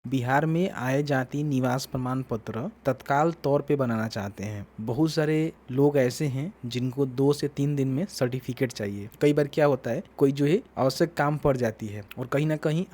बिहार में आय जाति निवास प्रमाण पत्र तत्काल तौर पे बनाना चाहते हैं। बहुत सारे लोग ऐसे हैं जिनको 2 से 3 दिन में सर्टिफिकेट चाहिए। कई बार क्या होता है, कोई जो है आवश्यक काम पड़ जाती है और कहीं ना कहीं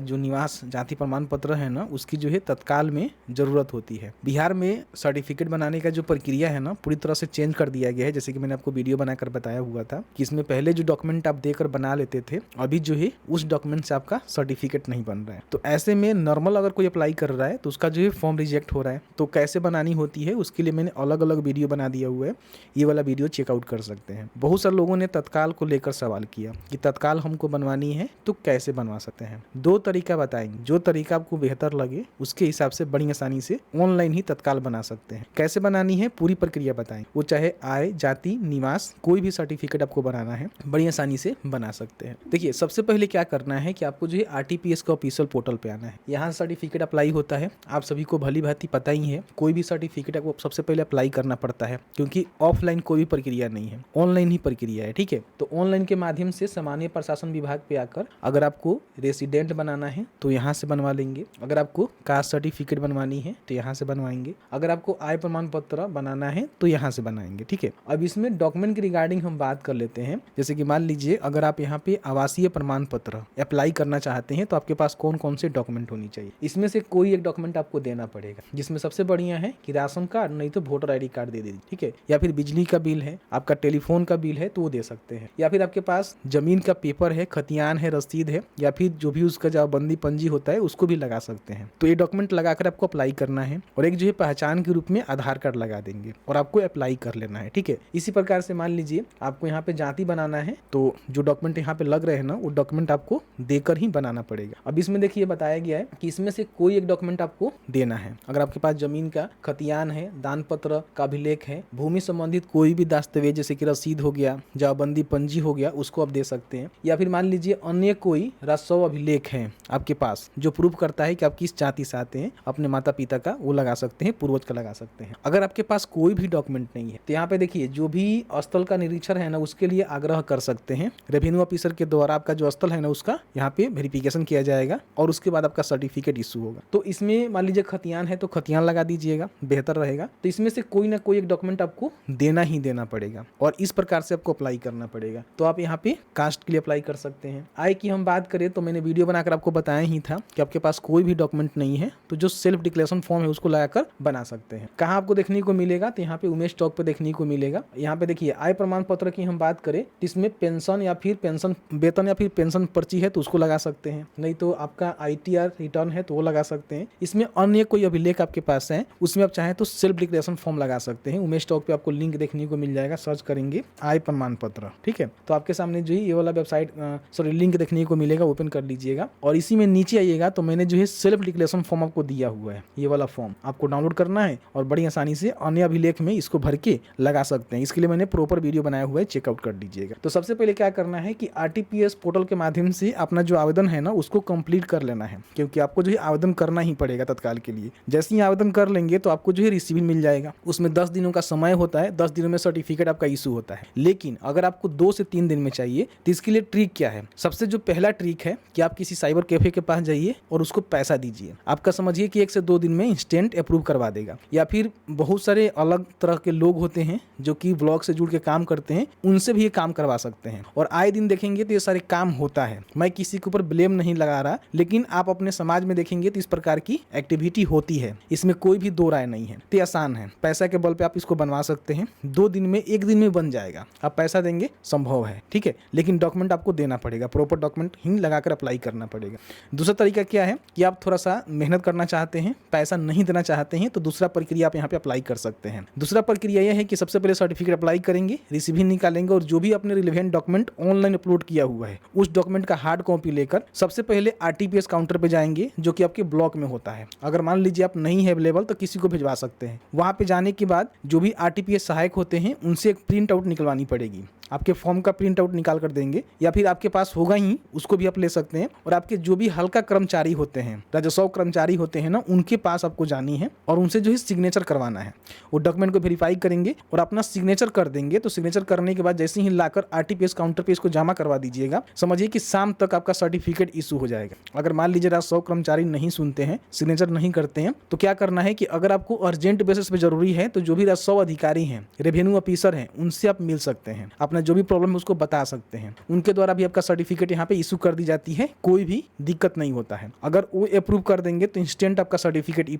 जो निवास जाति प्रमाण पत्र है ना, उसकी जो है तत्काल में ज़रूरत होती है। बिहार में सर्टिफिकेट बनाने का जो प्रक्रिया है ना, पूरी तरह से चेंज कर दिया गया है। जैसे कि मैंने आपको वीडियो बनाकर बताया हुआ था कि इसमें पहले जो डॉक्यूमेंट आप देकर बना लेते थे, अभी जो है उस डॉक्यूमेंट से आपका सर्टिफिकेट नहीं बन रहा है। तो ऐसे में नॉर्मल अगर कोई अप्लाई कर रहा है तो उसका जो है फॉर्म रिजेक्ट हो रहा है। तो कैसे बनानी होती है उसके लिए मैंने अलग अलग वीडियो बना दिया हुआ है, ये वाला वीडियो चेकआउट कर सकते हैं। बहुत सारे लोगों ने तत्काल को लेकर सवाल किया कि तत्काल हमको बनवानी है तो कैसे बनवा सकते हैं। 2 तरीका बताएंगे, जो तरीका आपको बेहतर लगे उसके हिसाब से बड़ी आसानी से ऑनलाइन ही तत्काल बना सकते हैं। कैसे बनानी है पूरी प्रक्रिया बताएं, वो चाहे आय जाति निवास कोई भी सर्टिफिकेट आपको बनाना है बड़ी आसानी से बना सकते हैं। देखिए, सबसे पहले क्या करना है कि आपको जो है आरटीपीएस का ऑफिशियल पोर्टल पे आना है। यहाँ सर्टिफिकेट अप्लाई होता है, आप सभी को भली भांति पता ही है। कोई भी सर्टिफिकेट आपको सबसे पहले अप्लाई करना पड़ता है, क्योंकि ऑफलाइन कोई भी प्रक्रिया नहीं है, ऑनलाइन ही प्रक्रिया है। ठीक है, तो ऑनलाइन के माध्यम से सामान्य प्रशासन विभाग पे आकर अगर आपको रेसिडेंट बनाना है तो यहाँ से बनवा लेंगे। अगर आपको कास्ट सर्टिफिकेट बनवानी है तो यहाँ से बनवाएंगे। अगर आपको आय प्रमाण पत्र बनाना है तो यहाँ से बनाएंगे। ठीक है, अब इसमें डॉक्यूमेंट की रिगार्डिंग हम बात कर लेते हैं। जैसे कि मान लीजिए अगर आप यहाँ पे आवासीय प्रमाण पत्र अप्लाई करना चाहते हैं तो आपके पास कौन कौन से डॉक्यूमेंट होनी चाहिए। इसमें से कोई एक डॉक्यूमेंट आपको देना पड़ेगा, जिसमें सबसे बढ़िया है कि राशन कार्ड, नहीं तो वोटर आईडी कार्ड दे दीजिए। ठीक है, या फिर बिजली का बिल है, आपका टेलीफोन का बिल है तो वो दे सकते हैं, या फिर आपके पास जमीन का पेपर है, खतियान है, रसीद है, या फिर जो भी उसका जमाबंदी पंजी होता है उसको भी लगा सकते हैं। तो ये डॉक्यूमेंट लगाकर आपको अप्लाई करना है और एक जो है पहचान के रूप में आधार कार्ड लगा देंगे और आपको अप्लाई कर लेना है। ठीक है, इसी प्रकार से मान लीजिए आपको यहाँ पे जाति बनाना है तो जो डॉक्यूमेंट यहाँ पे लग रहे हैं ना, वो डॉक्यूमेंट आपको देकर ही बनाना पड़ेगा। अब इसमें देखिए बताया गया है कि इसमें से कोई एक डॉक्यूमेंट आपको देना है। अगर आपके पास जमीन का खतियान है, दान पत्र का अभिलेख है, भूमि संबंधित कोई भी दस्तावेज जैसे कि रसीद हो गया, जमाबंदी पंजी हो गया, उसको आप दे सकते हैं। या फिर मान लीजिए अन्य कोई राजस्व अभिलेख है आपके पास जो प्रूफ करता है कि आप किस जाति से आते हैं, अपने माता पिता का वो लगा सकते हैं, पूर्वज का लगा सकते हैं। अगर आपके पास कोई भी डॉक्यूमेंट नहीं है तो यहाँ पे देखिए जो भी स्थल का निरीक्षण है ना, उसके लिए आग्रह कर सकते हैं। रेवेन्यू ऑफिसर के द्वारा आपका जो स्थल है ना, उसका यहाँ पे वेरिफिकेशन किया जाएगा और उसके बाद आपका सर्टिफिकेट इशू होगा। तो इसमें मान लीजिए खतियान है तो खतियान लगा दीजिएगा, बेहतर रहेगा। तो इसमें से कोई ना कोई एक डॉक्यूमेंट आपको देना ही देना पड़ेगा और इस प्रकार से आपको अप्लाई करना पड़ेगा। तो आप यहाँ पे कास्ट के लिए अप्लाई कर सकते हैं। आय की हम बात करें तो मैंने वीडियो बनाकर आपको बताया ही था कि आपके पास कोई भी डॉक्यूमेंट नहीं है तो जो सेल्फ डिक्लेरेशन फॉर्म है उसको लगाकर बना सकते हैं। कहाँ आपको देखने को मिलेगा, तो यहाँ पे उमेश टॉक पे देखने को मिलेगा। यहाँ पे देखिए आय प्रमाण पत्र की हम बात करें, इसमें पेंशन या फिर पेंशन वेतन या फिर पेंशन पर्ची है तो उसको लगा सकते हैं, नहीं तो आपका आईटीआर रिटर्न है तो वो लगा सकते हैं। इसमें अन्य कोई अभिलेख आपके पास है उसमें आप चाहें तो सेल्फ डिक्लेरेशन फॉर्म लगा सकते हैं। उमेश टॉक पे आपको लिंक देखने को मिल जाएगा, सर्च करेंगे आय प्रमाण पत्र। ठीक है, तो आपके सामने जो है ये वाला वेबसाइट लिंक देखने को मिलेगा, ओपन कर लीजिएगा और इसी में नीचे आइएगा तो मैंने जो है सेल्फ डिक्लेरेशन फॉर्म आपको दिया हुआ है। ये वाला फॉर्म आपको डाउनलोड करना है और बड़ी आसानी से अन्य अभिलेख में इसको भर के लगा सकते हैं। इसके लिए मैंने प्रॉपर वीडियो बनाया हुआ है, चेकआउट कर लीजिएगा। तो सबसे पहले क्या करना है कि आरटीपीएस पोर्टल के माध्यम से अपना जो आवेदन है ना उसको कंप्लीट कर लेना है, क्योंकि आपको जो है आवेदन करना ही पड़ेगा तत्काल के लिए। जैसे ही आवेदन कर लेंगे तो आपको जो है रिसीविंग मिल जाएगा। उसमें 10 दिनों का समय होता है, 10 दिनों में सर्टिफिकेट आपका इशू होता है। लेकिन अगर आपको 2 से 3 दिन में चाहिए तो इसके लिए ट्रिक क्या है। सबसे जो पहला ट्रिक है कि आप किसी साइबर कैफे के पास जाइए और उसको पैसा दीजिए। आपका समझिए कि 1 से 2 दिन में इंस्टेंट अप्रूव करवा देगा। या फिर बहुत सारे अलग तरह के लोग होते हैं जो कि ब्लॉग से जुड़ के काम करते हैं, उनसे भी ये काम करवा सकते हैं और आए दिन देखेंगे तो ये सारे काम होता है। मैं किसी के ऊपर ब्लेम नहीं लगा रहा, लेकिन आप अपने समाज में देखेंगे तो इस प्रकार की एक्टिविटी होती है, इसमें कोई भी दो राय नहीं है। तो आसान है, पैसा के बल पे आप इसको बनवा सकते हैं। 2 दिन में 1 दिन में बन जाएगा। आप पैसा देंगे संभव है, ठीक है, लेकिन डॉक्यूमेंट आपको देना पड़ेगा, प्रॉपर डॉक्यूमेंट ही लगाकर अप्लाई करना पड़ेगा। दूसरा तरीका क्या है कि आप थोड़ा सा मेहनत करना चाहते हैं, पैसा नहीं देना चाहते हैं, तो दूसरा प्रक्रिया आप यहाँ पे अप्लाई कर सकते हैं। दूसरा प्रक्रिया यह है कि सबसे पहले सर्टिफिकेट अप्लाई करेंगे, रिसीविंग निकालेंगे और जो भी अपने रिलेवेंट डॉक्यूमेंट ऑनलाइन अपलोड किया हुआ है उस डॉक्यूमेंट का हार्ड कॉपी लेकर सबसे पहले आरटीपीएस काउंटर पे जाएंगे, जो कि आपके ब्लॉक में होता है। अगर मान लीजिए आप नहीं है अवेलेबल तो किसी को भिजवा सकते हैं। वहां पे जाने के बाद जो भी आरटीपीएस सहायक होते हैं उनसे एक प्रिंट आउट निकलवानी पड़ेगी आपके फॉर्म का प्रिंट आउट निकाल कर देंगे, या फिर आपके पास होगा ही उसको भी आप ले सकते हैं। और आपके जो भी हल्का कर्मचारी होते हैं, राजस्व कर्मचारी होते हैं ना, उनके पास आपको जानी है और उनसे जो है सिग्नेचर करवाना है। वो डॉक्यूमेंट को वेरीफाई करेंगे और अपना सिग्नेचर कर देंगे। तो सिग्नेचर करने के बाद जैसे ही लाकर आरटीपीएस काउंटर पे इसको जमा करवा दीजिएगा, समझिए कि शाम तक आपका सर्टिफिकेट इशू हो जाएगा। अगर मान लीजिए राजस्व कर्मचारी नहीं सुनते हैं, सिग्नेचर नहीं करते हैं, तो क्या करना है कि अगर आपको अर्जेंट बेसिस पे जरूरी है तो जो भी राजस्व अधिकारी हैं, रेवेन्यू ऑफिसर हैं, उनसे आप मिल सकते हैं, अपना जो भी प्रॉब्लम है उसको बता सकते हैं। उनके द्वारा भी आपका सर्टिफिकेट यहाँ पे इशू कर दी जाती है, कोई भी दिक्कत नहीं होता है। अगर वो अप्रूव कर देंगे तो इंस्टेंट आपका सर्टिफिकेट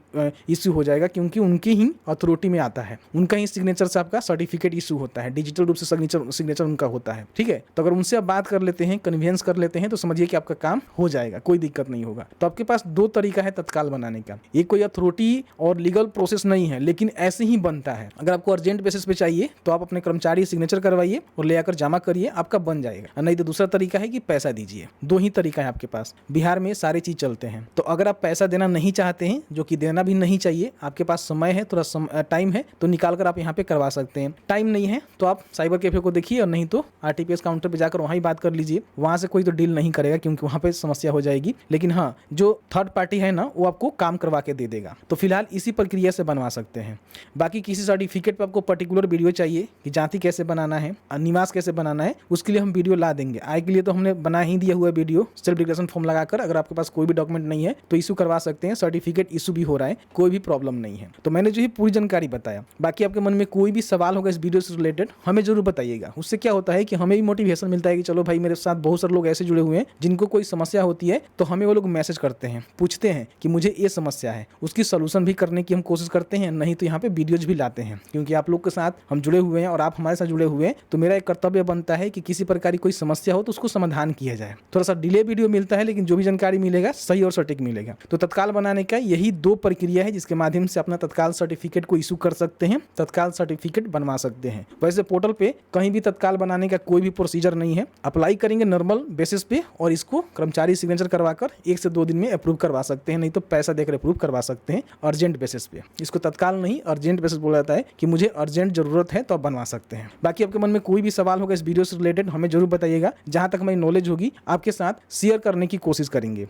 इशू हो जाएगा, क्योंकि उनकी ही अथॉरिटी में आता है, उनका ही सिग्नेचर से आपका सर्टिफिकेट इशू होता है, डिजिटल रूप से सिग्नेचर उनका होता है। ठीक है, तो अगर उनसे आप बात कर लेते हैं, कन्वेंस कर लेते हैं, तो समझिए कि आपका काम हो जाएगा, कोई दिक्कत नहीं होगा। तो आपके पास दो तरीका है तत्काल बनाने का। एक कोई अथॉरिटी और लीगल प्रोसेस नहीं है, लेकिन ऐसे ही बनता है। अगर आपको अर्जेंट बेसिस पे चाहिए तो आप अपने कर्मचारी सिग्नेचर करवाइए और ले आकर जमा करिए, आपका बन जाएगा। नहीं तो दूसरा तरीका है कि पैसा दीजिए। दो ही तरीका है आपके पास। बिहार में सारे चीज चलते हैं। तो अगर आप पैसा देना नहीं चाहते हैं, जो कि देना भी नहीं चाहिए, आपके पास समय है, थोड़ा टाइम है, तो निकाल कर आप यहाँ पे करवा सकते हैं। टाइम नहीं है तो आप साइबर कैफे को देखिए, और नहीं तो आरटीपीएस काउंटर पे जाकर वहाँ ही बात कर लीजिए। वहाँ से कोई तो डील नहीं करेगा, क्योंकि वहाँ पे समस्या हो जाएगी। लेकिन हाँ, जो थर्ड पार्टी है ना, वो आपको काम करवा के दे देगा। तो फिलहाल इसी प्रक्रिया से बनवा सकते हैं। बाकी किसी सर्टिफिकेट पे आपको पर्टिकुलर वीडियो चाहिए कि जाति कैसे बनाना है, निवास कैसे बनाना है, उसके लिए हम वीडियो ला देंगे। आय के लिए तो हमने बना ही दिया हुआ वीडियो, सेल्फ डिक्लेरेशन फॉर्म लगाकर। अगर आपके पास कोई भी डॉक्यूमेंट नहीं है तो इशू करवा सकते हैं, सर्टिफिकेट इशू भी हो रहा है, कोई भी प्रॉब्लम नहीं है। तो मैंने जो ही पूरी जानकारी बताया, बाकी आपके मन में कोई भी सवाल होगा इस वीडियो से रिलेटेड, हमें जरूर बताइएगा। उससे क्या होता है कि हमें भी मोटिवेशन मिलता है कि चलो भाई, मेरे साथ बहुत सारे लोग ऐसे जुड़े हुए हैं जिनको कोई समस्या होती है, तो हमें वो लोग मैसेज करते हैं, पूछते हैं कि मुझे ये समस्या है, उसकी सोल्यूशन भी करने की हम कोशिश करते हैं। नहीं तो यहाँ पे वीडियोज भी लाते हैं, क्योंकि आप लोग के साथ हम जुड़े हुए हैं और आप हमारे साथ जुड़े हुए हैं। तो मेरा एक कर्तव्य बनता है कि किसी प्रकार की कोई समस्या हो तो उसको समाधान किया जाए। थोड़ा सा डिले वीडियो मिलता है, लेकिन जो भी जानकारी मिलेगा सही और सटीक मिलेगा। तो तत्काल बनाने का यही दो प्रक्रिया है, जिसके माध्यम से अपना तत्काल सर्टिफिकेट को इशू कर सकते हैं, तत्काल सर्टिफिकेट बनवा सकते हैं। वैसे पोर्टल पे कहीं भी तत्काल बनाने का कोई भी प्रोसीजर नहीं है। अप्लाई करेंगे नॉर्मल बेसिस पे और इसको कर्मचारी सिग्नेचर करवाकर 1 से 2 दिन में अप्रूव करवा सकते हैं, नहीं तो पैसा देकर अप्रूव करवा सकते हैं अर्जेंट बेसिस पे। इसको तत्काल नहीं, अर्जेंट बेसिस बोला जाता है कि मुझे अर्जेंट जरूरत है तो आप बनवा सकते हैं। बाकी आपके मन में कोई भी सवाल होगा इस वीडियो से रिलेटेड, हमें जरूर बताइएगा। जहां तक हमारी नॉलेज होगी आपके साथ शेयर करने की कोशिश करेंगे।